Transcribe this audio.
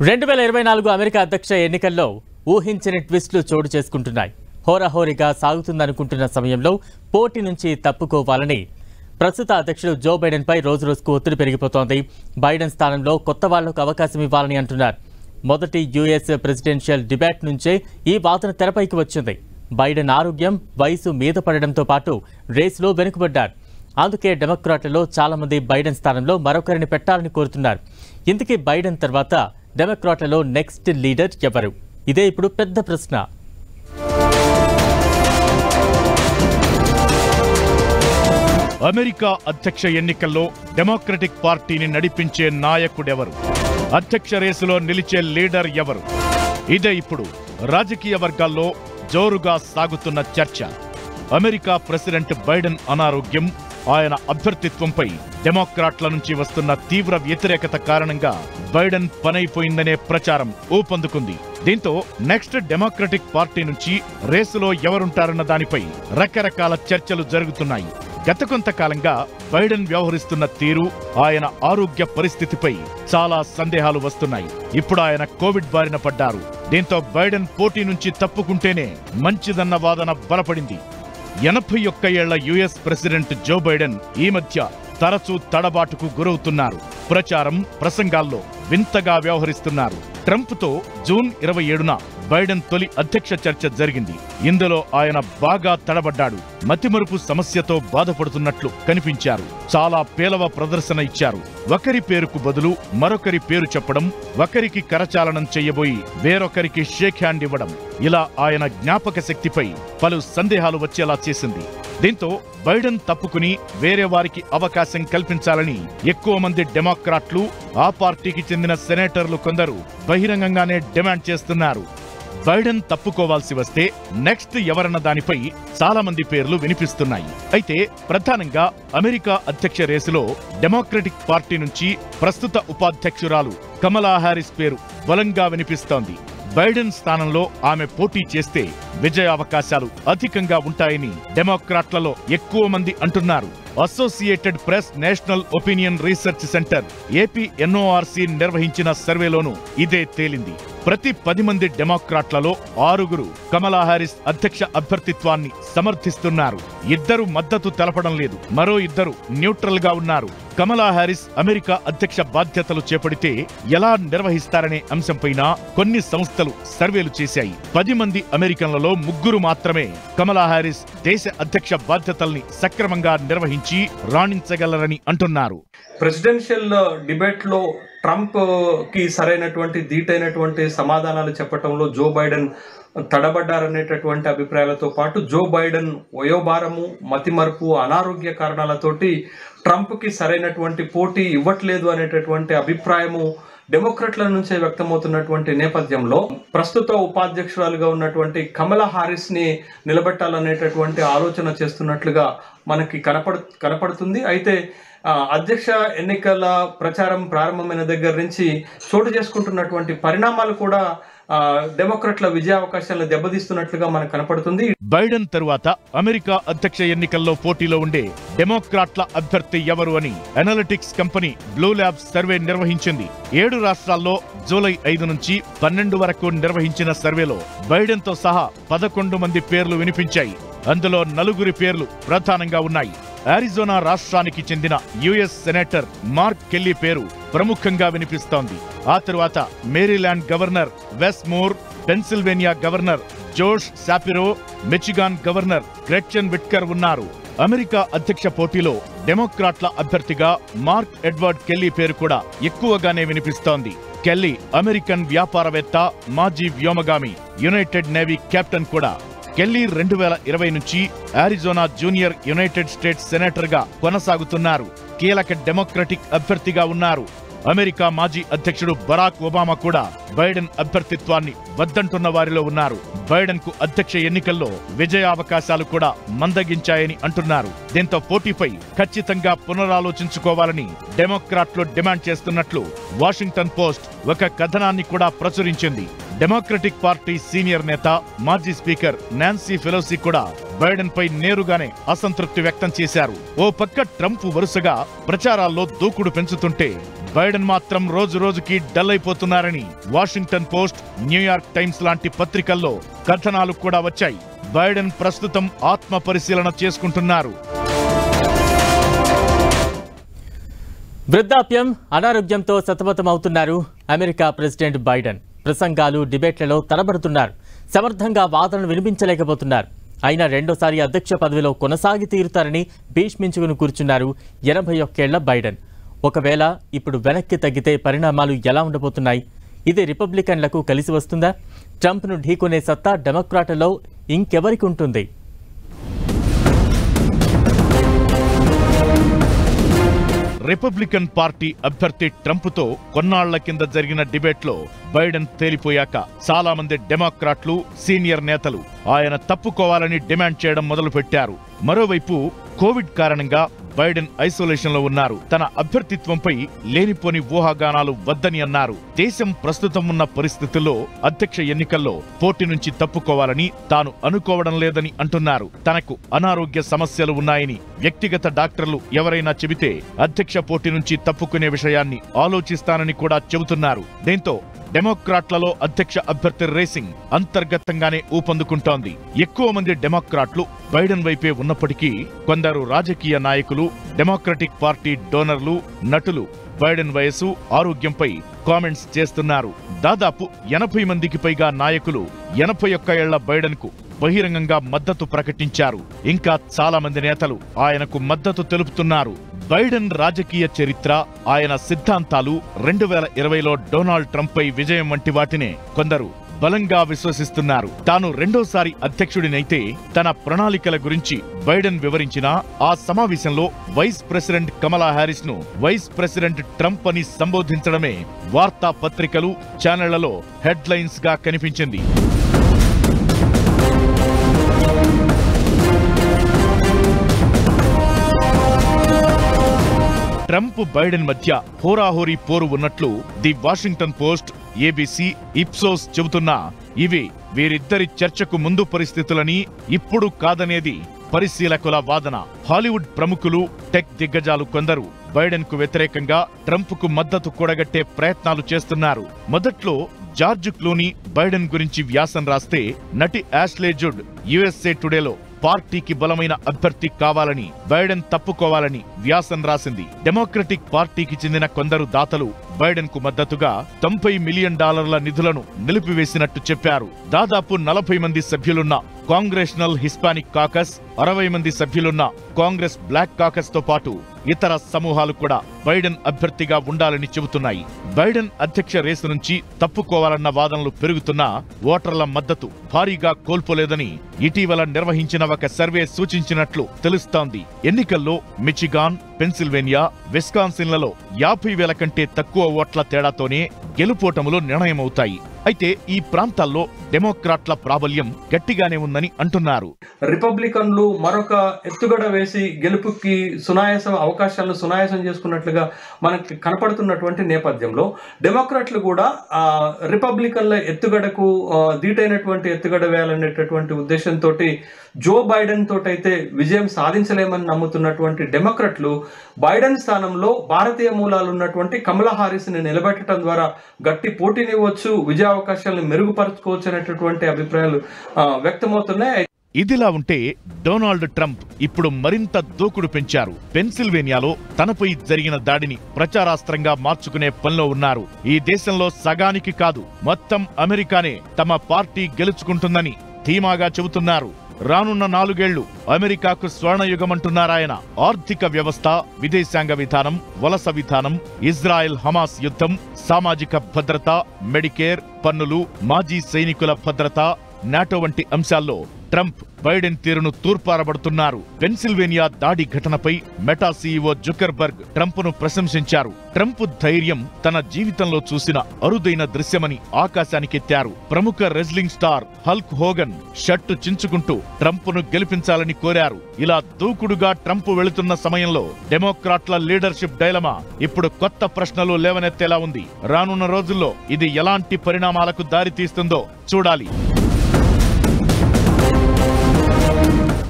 2024 America అధ్యక్ష ఎన్నికల్లో ఊహించని ట్విస్టులు చోటు చేసుకుంటున్నాయి. హోరాహోరీగా సాగుతుందనుకుంటున్న సమయంలో పోటీ నుంచి తప్పుకోవాలని ప్రస్తుత అధ్యక్షుడు జో బైడెన్ పై రోజురోజుకు ఒత్తిడి పెరిగిపోతోంది. బైడెన్ స్థానంలో కొత్త వాళ్లకు అవకాశం ఇవ్వాలని అంటున్నారు. మొదటి యుఎస్ ప్రెసిడెన్షియల్ డిబేట్ నుంచే ఈ వాదన తెరపైకి వచ్చింది. బైడెన్ ఆరోగ్యం, వయసు మీద పడడంతో పాటు రేసులో వెనుకబడ్డారు. అందుకే డెమోక్రాట్లలో చాలా మంది బైడెన్ స్థానంలో మరొకరిని పెట్టాలని కోరుతున్నారు. ఇంతకీ బైడెన్ తర్వాత డెమోక్రాట్లలో నెక్స్ట్ లీడర్ ఎవరు? ఇదే ఇప్పుడు పెద్ద ప్రశ్న. అమెరికా అధ్యక్ష ఎన్నికల్లో డెమోక్రటిక్ పార్టీని నడిపించే నాయకుడెవరు? అధ్యక్ష రేసులో నిలిచే లీడర్ ఎవరు? ఇదే ఇప్పుడు రాజకీయ వర్గాల్లో జోరుగా సాగుతున్న చర్చ. అమెరికా ప్రెసిడెంట్ బైడెన్ అనారోగ్యం, ఆయన అభ్యర్థిత్వంపై డెమోక్రాట్ల నుంచి వస్తున్న తీవ్ర వ్యతిరేకత కారణంగా బైడెన్ పనైపోయిందనే ప్రచారం ఊపందుకుంది. దీంతో నెక్స్ట్ డెమోక్రటిక్ పార్టీ నుంచి రేసులో ఎవరుంటారన్న దానిపై రకరకాల చర్చలు జరుగుతున్నాయి. గత కొంతకాలంగా బైడెన్ వ్యవహరిస్తున్న తీరు, ఆయన ఆరోగ్య పరిస్థితిపై చాలా సందేహాలు వస్తున్నాయి. ఇప్పుడు ఆయన కోవిడ్ బారిన పడ్డారు. దీంతో బైడెన్ పోటీ నుంచి తప్పుకుంటేనే మంచిదన్న వాదన బలపడింది. 81 ఏళ్ల యుఎస్ ప్రెసిడెంట్ జో బైడెన్ ఈ మధ్య తరచూ తడబాటుకు గురవుతున్నారు. ప్రచారం, ప్రసంగాల్లో వింతగా వ్యవహరిస్తున్నారు. ట్రంప్తో జూన్ 27న బైడెన్ తొలి అధ్యక్ష చర్చ జరిగింది. ఇందులో ఆయన బాగా తడబడ్డాడు. మతిమరుపు సమస్యతో బాధపడుతున్నట్లు కనిపించారు. చాలా పేలవ ప్రదర్శన ఇచ్చారు. ఒకరి పేరుకు బదులు మరొకరి పేరు చెప్పడం, ఒకరికి కరచాలనం చెయ్యబోయి వేరొకరికి షేక్ హ్యాండ్ ఇవ్వడం, ఇలా ఆయన జ్ఞాపక శక్తిపై పలు సందేహాలు వచ్చేలా చేసింది. దీంతో బైడెన్ తప్పుకుని వేరే వారికి అవకాశం కల్పించాలని ఎక్కువ మంది డెమోక్రాట్లు, ఆ పార్టీకి చెందిన సెనేటర్లు కొందరు బహిరంగంగానే డిమాండ్ చేస్తున్నారు. బైడెన్ తప్పుకోవాల్సి వస్తే నెక్స్ట్ ఎవరన్న దానిపై చాలా మంది పేర్లు వినిపిస్తున్నాయి. అయితే ప్రధానంగా అమెరికా అధ్యక్ష రేసులో డెమోక్రటిక్ పార్టీ నుంచి ప్రస్తుత ఉపాధ్యక్షురాలు కమలా హారిస్ పేరు బలంగా వినిపిస్తోంది. బైడెన్ స్థానంలో ఆమె పోటీ చేస్తే విజయావకాశాలు అధికంగా ఉంటాయని డెమోక్రాట్లలో ఎక్కువ మంది అంటున్నారు. Associated press national opinion research centre APNORC నిర్వహించిన సర్వేలోనూ ఇదే తేలింది. ప్రతి 10 మంది డెమోక్రాట్లలో 6 కమలా హారిస్ అధ్యక్ష అభ్యర్థిత్వాన్ని సమర్థిస్తున్నారు. 2 మద్దతు తెలపడం లేదు. మరో 2 న్యూట్రల్ గా ఉన్నారు. కమలా హారిస్ అమెరికా అధ్యక్ష బాధ్యతలు చేపడితే ఎలా నిర్వహిస్తారనే అంశంపైన కొన్ని సంస్థలు సర్వేలు చేశాయి. 10 మంది అమెరికన్లలో 3 మాత్రమే కమలా హారిస్ దేశ అధ్యక్ష బాధ్యతల్ని సక్రమంగా నిర్వహించి రాణించగలరని అంటున్నారు. ప్రెసిడెన్షియల్ డిబేట్ లో ట్రంప్ కి సరైనటువంటి ధీటైనటువంటి సమాధానాలు చెప్పటంలో జో బైడెన్ తడబడ్డారనేటటువంటి అభిప్రాయాలతో పాటు జో బైడెన్ వయోభారము, మతిమరుపు, అనారోగ్య కారణాలతోటి ట్రంప్ కి సరైనటువంటి పోటీ ఇవ్వట్లేదు అనేటటువంటి అభిప్రాయము డెమోక్రాట్ల నుంచే వ్యక్తమవుతున్నటువంటి నేపథ్యంలో ప్రస్తుత ఉపాధ్యక్షురాలుగా ఉన్నటువంటి కమలా హారిస్ ని నిలబెట్టాలనేటటువంటి ఆలోచన చేస్తున్నట్లుగా మనకి కనపడుతుంది. అయితే అధ్యక్ష ఎన్నికల ప్రచారం ప్రారంభమైన దగ్గర నుంచి చోటు చేసుకుంటున్నటువంటి పరిణామాలు కూడా డెమోక్రాట్ల విజయావకాశాలను దెబ్బతీస్తున్నట్లుగా మనకు కనపడుతుంది. బైడెన్ తరువాత అమెరికా అధ్యక్ష ఎన్నికల్లో పోటీలో ఉండే డెమోక్రాట్ల అభ్యర్థి ఎవరు అని analytics company blue labs survey నిర్వహించింది. 7 రాష్ట్రాల్లో జూలై 5 నుంచి 12 వరకు నిర్వహించిన సర్వేలో బైడెన్ తో సహా 11 మంది పేర్లు వినిపించాయి. అందులో 4 పేర్లు ప్రధానంగా ఉన్నాయి. అరిజోనా రాష్ట్రానికి చెందిన యుఎస్ సెనేటర్ మార్క్ కెల్లీ పేరు ప్రముఖంగా వినిపిస్తోంది. ఆ తరువాత Maryland governor Wes Moore, Pennsylvania governor Josh Shapiro, Michigan governor Gretchen Whitmer ఉన్నారు. అమెరికా అధ్యక్ష పోటీలో డెమోక్రాట్ల అభ్యర్థిగా మార్క్ ఎడ్వర్డ్ కెల్లీ పేరు కూడా ఎక్కువగానే వినిపిస్తోంది. కెల్లీ అమెరికన్ వ్యాపారవేత్త, మాజీ వ్యోమగామి, యునైటెడ్ నేవీ కెప్టెన్ కూడా. కెల్లీ 2020 నుంచి Arizona junior United states senator గా కొనసాగుతున్నారు. కీలక డెమోక్రటిక్ అభ్యర్థిగా ఉన్నారు. అమెరికా మాజీ అధ్యక్షుడు బరాక్ ఒబామా కూడా బైడెన్ అభ్యర్థిత్వాన్ని వద్దంటున్న వారిలో ఉన్నారు. బైడెన్ కు అధ్యక్ష ఎన్నికల్లో విజయావకాశాలు కూడా మందగించాయని అంటున్నారు. దీంతో పోటీపై ఖచ్చితంగా పునరాలోచించుకోవాలని డెమోక్రాట్లు డిమాండ్ చేస్తున్నట్లు వాషింగ్టన్ పోస్ట్ ఒక కథనాన్ని కూడా ప్రచురించింది. డెమోక్రటిక్ పార్టీ సీనియర్ నేత, మాజీ స్పీకర్ నాన్సీ పెలోసి కూడా బైడెన్ పై నేరుగానే అసంతృప్తి వ్యక్తం చేశారు. ఓ పక్క ట్రంప్ వరుసగా ప్రచారాల్లో దూకుడు పెంచుతుంటే బైడెన్ మాత్రం రోజు రోజుకి dull అయిపోతున్నారని Washington post, New York times లాంటి పత్రికల్లో కథనాలు కూడా వచ్చాయి. బైడెన్ ప్రస్తుతం ఆత్మ పరిశీలన చేసుకుంటున్నారు. వృద్ధాప్యం, అనారోగ్యంతో సతమతమవుతున్నారు అమెరికా ప్రెసిడెంట్ బైడెన్. ప్రసంగాలు, డిబేట్లలో తడబడుతున్నారు. సమర్థంగా వాదనలు వినిపించలేకపోతున్నారు. అయినా రెండోసారి అధ్యక్ష పదవిలో కొనసాగి తీరుతారని భీష్మించుకుని కూర్చున్నారు 81 ఏళ్ల బైడెన్. ఒకవేళ ఇప్పుడు వెనక్కి తగ్గితే పరిణామాలు ఎలా ఉండబోతున్నాయి? ఇది రిపబ్లికన్లకు కలిసి వస్తుందా? ట్రంప్ను ఢీకొనే సత్తా డెమోక్రాట్లలో ఇంకెవరికి ఉంటుంది? రిపబ్లికన్ పార్టీ అభ్యర్థి ట్రంప్తో కొన్నాళ్ల కింద జరిగిన డిబేట్లో బైడెన్ తేలిపోయాక చాలా మంది డెమోక్రాట్లు, సీనియర్ నేతలు ఆయన తప్పుకోవాలని డిమాండ్ చేయడం మొదలుపెట్టారు. మరోవైపు కోవిడ్ కారణంగా బైడెన్ ఐసోలేషన్ లో ఉన్నారు. తన అభ్యర్థిత్వంపై లేనిపోని ఊహాగానాలు వద్దని అన్నారు. దేశం ప్రస్తుతం ఉన్న పరిస్థితుల్లో అధ్యక్ష ఎన్నికల్లో పోటీ నుంచి తప్పుకోవాలని తాను అనుకోవడం లేదని అంటున్నారు. తనకు అనారోగ్య సమస్యలు ఉన్నాయని వ్యక్తిగత డాక్టర్లు ఎవరైనా చెబితే అధ్యక్ష పోటీ నుంచి తప్పుకునే విషయాన్ని ఆలోచిస్తానని కూడా చెబుతున్నారు. దీంతో డెమోక్రాట్లలో అధ్యక్ష అభ్యర్థి రేసింగ్ అంతర్గతంగానే ఊపందుకుంటోంది. ఎక్కువ మంది డెమోక్రాట్లు బైడెన్ వైపే ఉన్నప్పటికీ కొందరు రాజకీయ నాయకులు, డెమోక్రటిక్ పార్టీ డోనర్లు, నటులు బైడెన్ వయసు, ఆరోగ్యంపై కామెంట్స్ చేస్తున్నారు. దాదాపు 80 మందికి పైగా నాయకులు 81 ఏళ్ల బైడెన్ కు బహిరంగంగా మద్దతు ప్రకటించారు. ఇంకా చాలా మంది నేతలు ఆయనకు మద్దతు తెలుపుతున్నారు. బైడెన్ రాజకీయ చరిత్ర, ఆయన సిద్ధాంతాలు 2020లో డొనాల్డ్ ట్రంప్ పై విజయం వంటి వాటినే కొందరు బలంగా విశ్వసిస్తున్నారు. తాను రెండోసారి అధ్యక్షుడినైతే తన ప్రణాళికల గురించి బైడెన్ వివరించినా ఆ సమావేశంలో వైస్ ప్రెసిడెంట్ కమలా హ్యారిస్ ను వైస్ ప్రెసిడెంట్ ట్రంప్ అని సంబోధించడమే వార్తా పత్రికలు, ఛానళ్లలో హెడ్లైన్స్ గా కనిపించింది. ట్రంప్, బైడెన్ మధ్య హోరాహోరీ పోరు ఉన్నట్లు the Washington post, ABC, Ipsos చెబుతున్నా ఇవి వీరిద్దరి చర్చకు ముందు పరిస్థితులని, ఇప్పుడు కాదనేది పరిశీలకుల వాదన. హాలీవుడ్ ప్రముఖులు, టెక్ దిగ్గజాలు కొందరు బైడెన్ కు వ్యతిరేకంగా ట్రంప్ కు మద్దతు కూడగట్టే ప్రయత్నాలు చేస్తున్నారు. మొదట్లో జార్జ్ క్లూనీ బైడెన్ గురించి వ్యాసం రాస్తే నటి యాష్లే జుడ్ యుఎస్ఏ టుడేలో పార్టీకి బలమైన అభ్యర్థి కావాలని, బైడెన్ తప్పుకోవాలని వ్యాసం రాసింది. డెమోక్రటిక్ పార్టీకి చెందిన కొందరు దాతలు బైడెన్ కు మద్దతుగా $90 మిలియన్ నిధులను నిలిపివేసినట్టు చెప్పారు. దాదాపు 40 మంది సభ్యులున్న కాంగ్రెషనల్ హిస్పానిక్ కాకస్, 60 మంది సభ్యులున్న కాంగ్రెస్ బ్లాక్ కాకస్ తో పాటు ఇతర సమూహాలు కూడా బైడెన్ అభ్యర్థిగా ఉండాలని చెబుతున్నాయి. బైడెన్ అధ్యక్ష రేసు నుంచి తప్పుకోవాలన్న వాదనలు పెరుగుతున్నా ఓటర్ల మద్దతు భారీగా కోల్పోలేదని ఇటీవల నిర్వహించిన ఒక సర్వే సూచించినట్లు తెలుస్తోంది. ఎన్నికల్లో మిచిగాన్, పెన్సిల్వేనియా, విస్కాన్సిన్లలో 50,000 కంటే తక్కువ ఓట్ల తేడాతోనే గెలుపోటములు నిర్ణయమవుతాయి. అయితే ఈ ప్రాంతాల్లో డెమోక్రాట్ల ప్రాబల్యం గట్టిగానే ఉందని అంటున్నారు. రిపబ్లికన్లు మరొక ఎత్తుగడ వేసి గెలుపుకి అవకాశాలను సునాయాసం చేసుకున్నట్లుగా మనకి కనపడుతున్నటువంటి నేపథ్యంలో డెమోక్రాట్లు కూడా రిపబ్లికన్ల ఎత్తుగడకు ధీటైనటువంటి ఎత్తుగడ వేయాలనేటటువంటి ఉద్దేశంతో జో బైడెన్ తోటైతే విజయం సాధించలేమని నమ్ముతున్నటువంటి డెమోక్రాట్లు బైడెన్ స్థానంలో భారతీయ మూలాలు ఉన్నటువంటి కమలా హారిస్ ని నిలబెట్టడం ద్వారా గట్టి పోటీనివ్వచ్చు, విజయ అవకాశాలను మెరుగుపరచుకోవచ్చు అనేటటువంటి అభిప్రాయాలు వ్యక్తమవుతున్నాయి. ఇదిలా ఉంటే డొనాల్డ్ ట్రంప్ ఇప్పుడు మరింత దూకుడు పెంచారు. పెన్సిల్వేనియాలో తనపై జరిగిన దాడిని ప్రచారాస్త్రంగా మార్చుకునే పనిలో ఉన్నారు. ఈ దేశంలో సగానికి కాదు, మొత్తం అమెరికానే తమ పార్టీ గెలుచుకుంటుందని ధీమాగా చెబుతున్నారు. రానున్న 4 ఏళ్లు అమెరికాకు స్వర్ణయుగమంటున్నారాయన. ఆర్థిక వ్యవస్థ, విదేశాంగ విధానం, వలస విధానం, ఇజ్రాయెల్ హమాస్ యుద్ధం, సామాజిక భద్రత, మెడికేర్, పన్నులు, మాజీ సైనికుల భద్రత, నాటో వంటి అంశాల్లో ట్రంప్ బైడెన్ తీరును తూర్పారబడుతున్నారు. పెన్సిల్వేనియా దాడి ఘటనపై మెటా సీఈఓ జుకర్బర్గ్ ట్రంప్ను ప్రశంసించారు. ట్రంప్ ధైర్యం తన జీవితంలో చూసిన అరుదైన దృశ్యమని ఆకాశానికెత్తారు. ప్రముఖ wrestling star Hulk Hogan shirt చించుకుంటూ ట్రంప్ను గెలిపించాలని కోరారు. ఇలా దూకుడుగా ట్రంప్ వెళుతున్న సమయంలో డెమోక్రాట్ల లీడర్షిప్ డైలమా ఇప్పుడు కొత్త ప్రశ్నలు లేవనెత్తేలా ఉంది. రానున్న రోజుల్లో ఇది ఎలాంటి పరిణామాలకు దారితీస్తుందో చూడాలి.